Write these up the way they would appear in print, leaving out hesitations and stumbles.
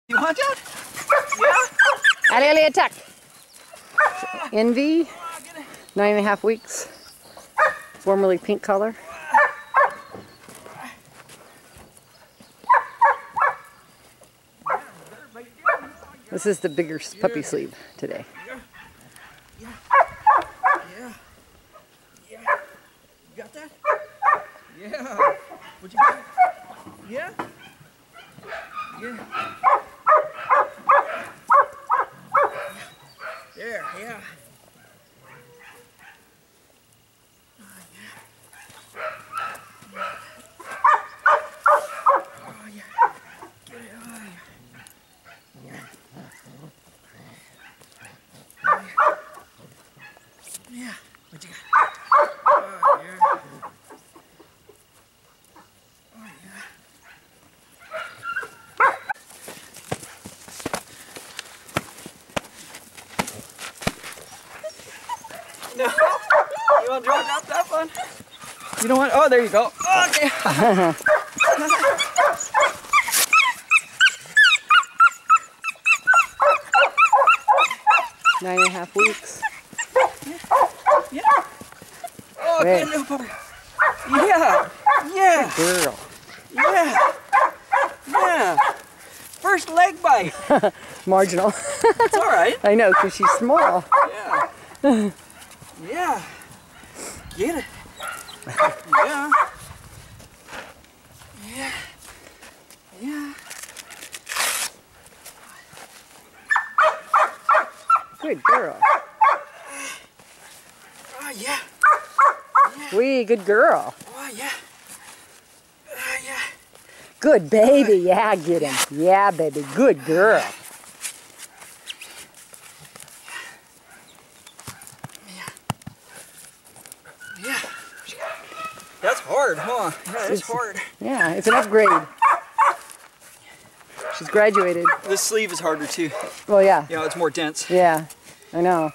You want that? Yeah? Alley attack. Envy, 9.5 weeks. Formerly pink color. This is the bigger puppy sleeve today. Yeah. You got that? Yeah. What you got? Yeah? Yeah. There, yeah. Oh, yeah. Get it. Oh, yeah. Yeah. What you got? Oh, yeah. Oh, yeah. No. You want to drop that one? You don't want? Oh, there you go. Okay. 9.5 weeks. Yeah. Oh, good little puppy. Yeah. Yeah. Girl. Yeah. Yeah. First leg bite. Marginal. It's all right. I know, because she's small. Yeah. Yeah. Get it. Yeah. Yeah. Yeah. Good girl. Oh, yeah. Wee, good girl. Oh, yeah. Yeah. Good baby. Yeah, get him. Yeah, baby. Good girl. Yeah. That's hard, huh? Yeah, that's hard. Yeah, it's an upgrade. She's graduated. This sleeve is harder too. Well, yeah. You know, it's more dense. Yeah, I know.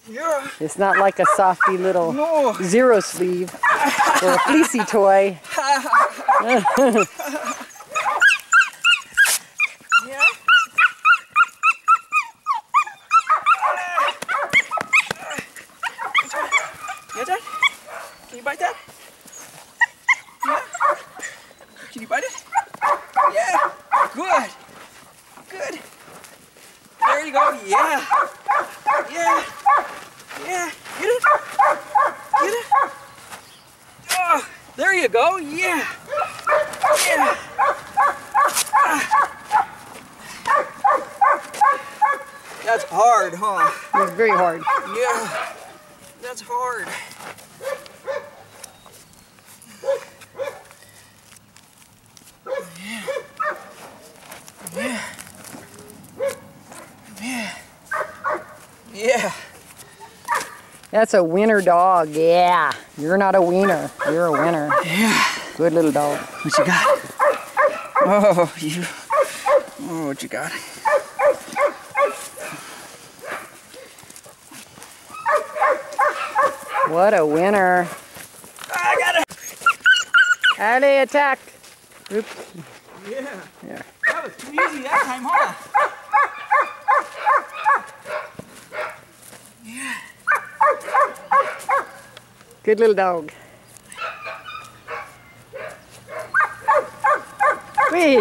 Yeah. It's not like a softy little No. zero sleeve or a fleecy toy. Yeah. Get that? Can you bite that? Yeah. Can you bite it? Yeah. Good. Good. There you go. Yeah. Yeah. Yeah. Get it. Get it. Oh, there you go. Yeah. Yeah. That's hard, huh? It's very hard. Yeah. That's hard. Yeah. Yeah. Yeah. That's a winner dog. Yeah. You're not a wiener. You're a winner. Yeah. Good little dog. What you got? Oh, you. Oh, what you got? What a winner. I got it. Alley attack. Oops. Yeah. Yeah. That was too easy that time, huh? Yeah. Good little dog. Wee.